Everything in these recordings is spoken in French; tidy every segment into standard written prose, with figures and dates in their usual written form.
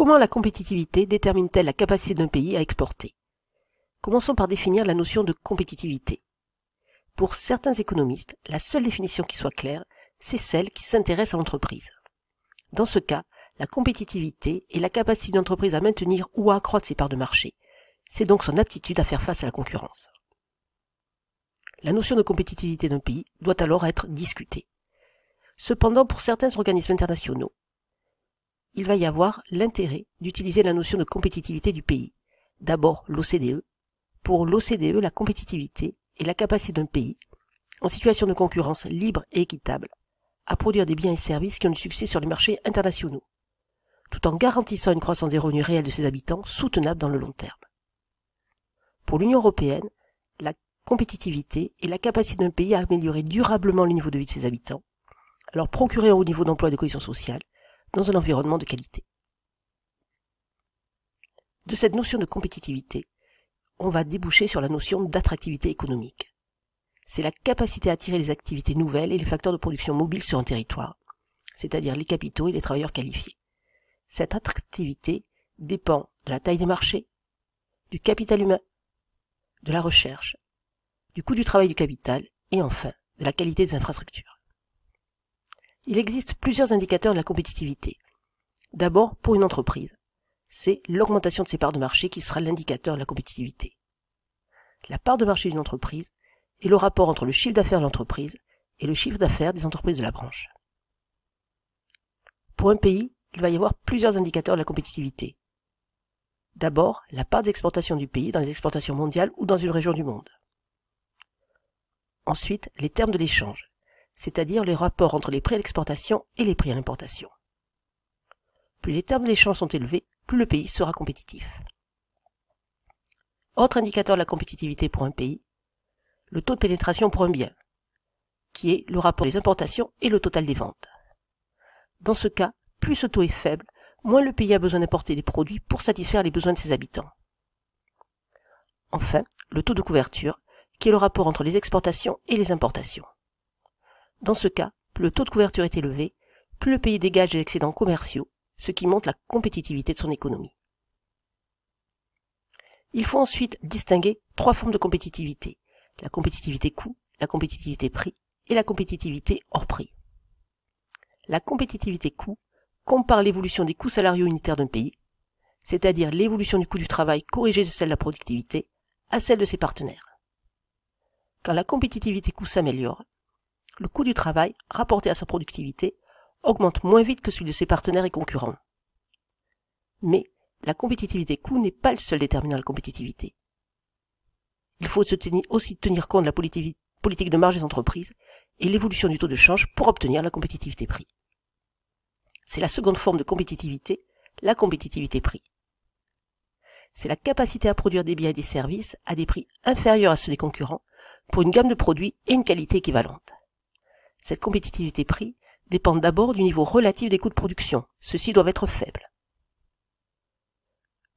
Comment la compétitivité détermine-t-elle la capacité d'un pays à exporter? Commençons par définir la notion de compétitivité. Pour certains économistes, la seule définition qui soit claire, c'est celle qui s'intéresse à l'entreprise. Dans ce cas, la compétitivité est la capacité d'une entreprise à maintenir ou à accroître ses parts de marché. C'est donc son aptitude à faire face à la concurrence. La notion de compétitivité d'un pays doit alors être discutée. Cependant, pour certains organismes internationaux, il va y avoir l'intérêt d'utiliser la notion de compétitivité du pays. D'abord l'OCDE. Pour l'OCDE, la compétitivité est la capacité d'un pays, en situation de concurrence libre et équitable, à produire des biens et services qui ont du succès sur les marchés internationaux, tout en garantissant une croissance des revenus réels de ses habitants soutenable dans le long terme. Pour l'Union européenne, la compétitivité est la capacité d'un pays à améliorer durablement le niveau de vie de ses habitants, à leur procurer un haut niveau d'emploi et de cohésion sociale, dans un environnement de qualité. De cette notion de compétitivité, on va déboucher sur la notion d'attractivité économique. C'est la capacité à attirer les activités nouvelles et les facteurs de production mobiles sur un territoire, c'est-à-dire les capitaux et les travailleurs qualifiés. Cette attractivité dépend de la taille des marchés, du capital humain, de la recherche, du coût du travail du capital et enfin de la qualité des infrastructures. Il existe plusieurs indicateurs de la compétitivité. D'abord, pour une entreprise, c'est l'augmentation de ses parts de marché qui sera l'indicateur de la compétitivité. La part de marché d'une entreprise est le rapport entre le chiffre d'affaires de l'entreprise et le chiffre d'affaires des entreprises de la branche. Pour un pays, il va y avoir plusieurs indicateurs de la compétitivité. D'abord, la part d'exportation du pays dans les exportations mondiales ou dans une région du monde. Ensuite, les termes de l'échange, c'est-à-dire les rapports entre les prix à l'exportation et les prix à l'importation. Plus les termes de l'échange sont élevés, plus le pays sera compétitif. Autre indicateur de la compétitivité pour un pays, le taux de pénétration pour un bien, qui est le rapport des importations et le total des ventes. Dans ce cas, plus ce taux est faible, moins le pays a besoin d'importer des produits pour satisfaire les besoins de ses habitants. Enfin, le taux de couverture, qui est le rapport entre les exportations et les importations. Dans ce cas, plus le taux de couverture est élevé, plus le pays dégage des excédents commerciaux, ce qui montre la compétitivité de son économie. Il faut ensuite distinguer trois formes de compétitivité: la compétitivité coût, la compétitivité prix et la compétitivité hors prix. La compétitivité coût compare l'évolution des coûts salariaux unitaires d'un pays, c'est-à-dire l'évolution du coût du travail corrigé de celle de la productivité, à celle de ses partenaires. Quand la compétitivité coût s'améliore, le coût du travail, rapporté à sa productivité, augmente moins vite que celui de ses partenaires et concurrents. Mais la compétitivité coût n'est pas le seul déterminant de la compétitivité. Il faut aussi tenir compte de la politique de marge des entreprises et l'évolution du taux de change pour obtenir la compétitivité prix. C'est la seconde forme de compétitivité, la compétitivité prix. C'est la capacité à produire des biens et des services à des prix inférieurs à ceux des concurrents pour une gamme de produits et une qualité équivalente. Cette compétitivité prix dépend d'abord du niveau relatif des coûts de production. Ceux-ci doivent être faibles,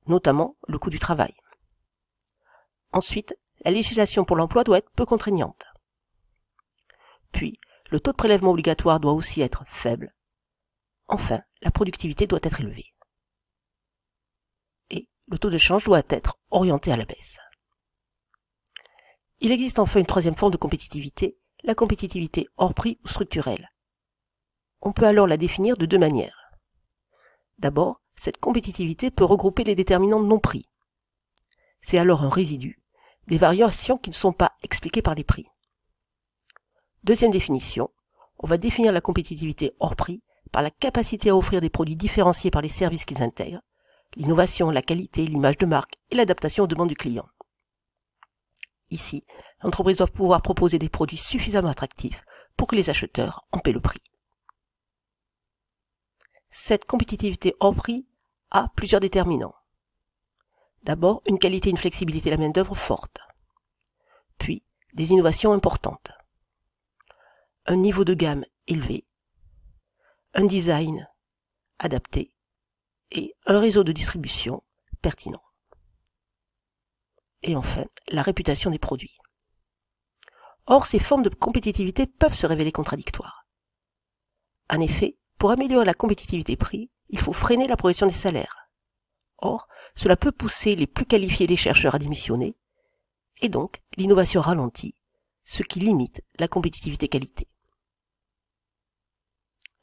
notamment le coût du travail. Ensuite, la législation pour l'emploi doit être peu contraignante. Puis, le taux de prélèvement obligatoire doit aussi être faible. Enfin, la productivité doit être élevée. Et le taux de change doit être orienté à la baisse. Il existe enfin une troisième forme de compétitivité, la compétitivité hors prix ou structurelle. On peut alors la définir de deux manières. D'abord, cette compétitivité peut regrouper les déterminants non prix. C'est alors un résidu, des variations qui ne sont pas expliquées par les prix. Deuxième définition, on va définir la compétitivité hors prix par la capacité à offrir des produits différenciés par les services qu'ils intègrent, l'innovation, la qualité, l'image de marque et l'adaptation aux demandes du client. Ici, l'entreprise doit pouvoir proposer des produits suffisamment attractifs pour que les acheteurs en paient le prix. Cette compétitivité hors prix a plusieurs déterminants. D'abord, une qualité et une flexibilité de la main-d'œuvre forte. Puis, des innovations importantes. Un niveau de gamme élevé. Un design adapté. Et un réseau de distribution pertinent. Et enfin, la réputation des produits. Or, ces formes de compétitivité peuvent se révéler contradictoires. En effet, pour améliorer la compétitivité prix, il faut freiner la progression des salaires. Or, cela peut pousser les plus qualifiés des chercheurs à démissionner, et donc l'innovation ralentit, ce qui limite la compétitivité qualité.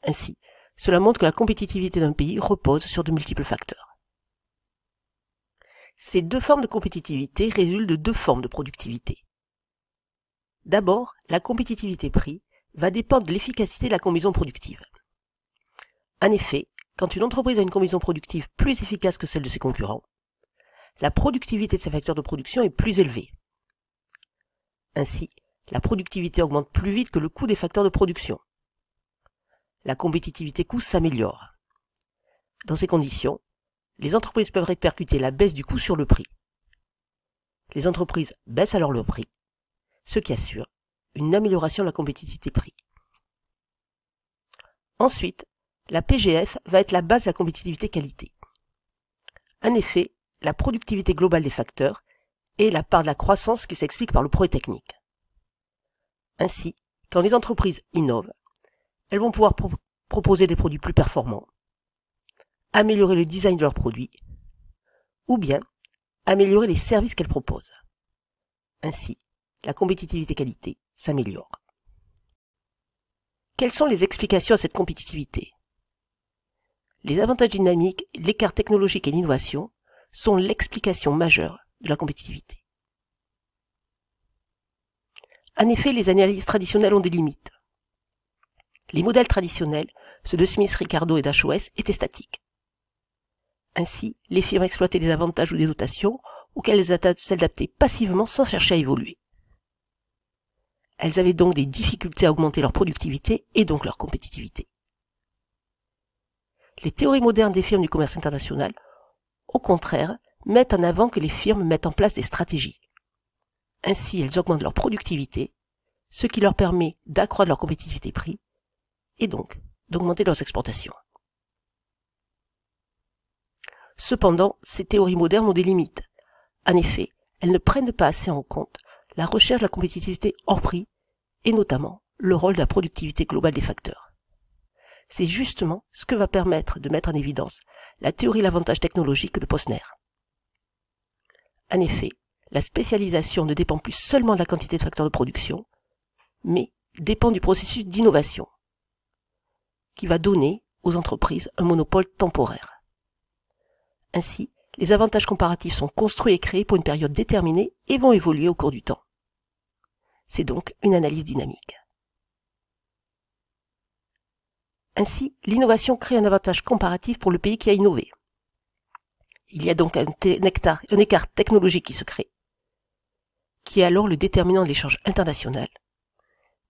Ainsi, cela montre que la compétitivité d'un pays repose sur de multiples facteurs. Ces deux formes de compétitivité résultent de deux formes de productivité. D'abord, la compétitivité prix va dépendre de l'efficacité de la combinaison productive. En effet, quand une entreprise a une combinaison productive plus efficace que celle de ses concurrents, la productivité de ses facteurs de production est plus élevée. Ainsi, la productivité augmente plus vite que le coût des facteurs de production. La compétitivité coût s'améliore. Dans ces conditions, les entreprises peuvent répercuter la baisse du coût sur le prix. Les entreprises baissent alors leur prix, ce qui assure une amélioration de la compétitivité prix. Ensuite, la PGF va être la base de la compétitivité qualité. En effet, la productivité globale des facteurs est la part de la croissance qui s'explique par le progrès technique. Ainsi, quand les entreprises innovent, elles vont pouvoir proposer des produits plus performants, améliorer le design de leurs produits, ou bien améliorer les services qu'elles proposent. Ainsi, la compétitivité qualité s'améliore. Quelles sont les explications à cette compétitivité? Les avantages dynamiques, l'écart technologique et l'innovation sont l'explication majeure de la compétitivité. En effet, les analyses traditionnelles ont des limites. Les modèles traditionnels, ceux de Smith, Ricardo et d'HOS, étaient statiques. Ainsi, les firmes exploitaient des avantages ou des dotations auxquels elles s'adaptaient passivement sans chercher à évoluer. Elles avaient donc des difficultés à augmenter leur productivité et donc leur compétitivité. Les théories modernes des firmes du commerce international, au contraire, mettent en avant que les firmes mettent en place des stratégies. Ainsi, elles augmentent leur productivité, ce qui leur permet d'accroître leur compétitivité prix et donc d'augmenter leurs exportations. Cependant, ces théories modernes ont des limites. En effet, elles ne prennent pas assez en compte la recherche de la compétitivité hors prix et notamment le rôle de la productivité globale des facteurs. C'est justement ce que va permettre de mettre en évidence la théorie de l'avantage technologique de Posner. En effet, la spécialisation ne dépend plus seulement de la quantité de facteurs de production, mais dépend du processus d'innovation, qui va donner aux entreprises un monopole temporaire. Ainsi, les avantages comparatifs sont construits et créés pour une période déterminée et vont évoluer au cours du temps. C'est donc une analyse dynamique. Ainsi, l'innovation crée un avantage comparatif pour le pays qui a innové. Il y a donc un écart technologique qui se crée, qui est alors le déterminant de l'échange international,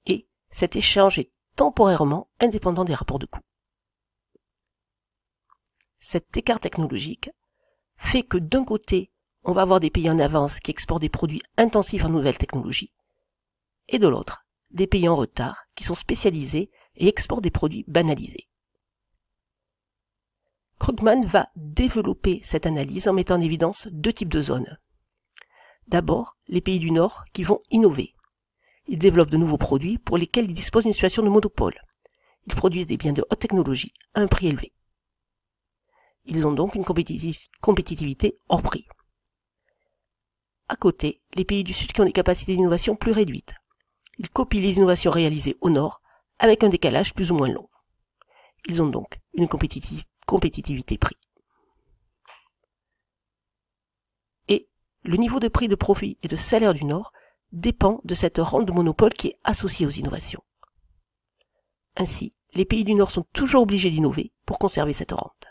et cet échange est temporairement indépendant des rapports de coût. Cet écart technologique fait que d'un côté, on va avoir des pays en avance qui exportent des produits intensifs en nouvelles technologies, et de l'autre, des pays en retard qui sont spécialisés et exportent des produits banalisés. Krugman va développer cette analyse en mettant en évidence deux types de zones. D'abord, les pays du Nord qui vont innover. Ils développent de nouveaux produits pour lesquels ils disposent d'une situation de monopole. Ils produisent des biens de haute technologie à un prix élevé. Ils ont donc une compétitivité hors prix. À côté, les pays du Sud qui ont des capacités d'innovation plus réduites. Ils copient les innovations réalisées au Nord avec un décalage plus ou moins long. Ils ont donc une compétitivité prix. Et le niveau de prix, de profit et de salaire du Nord dépend de cette rente de monopole qui est associée aux innovations. Ainsi, les pays du Nord sont toujours obligés d'innover pour conserver cette rente.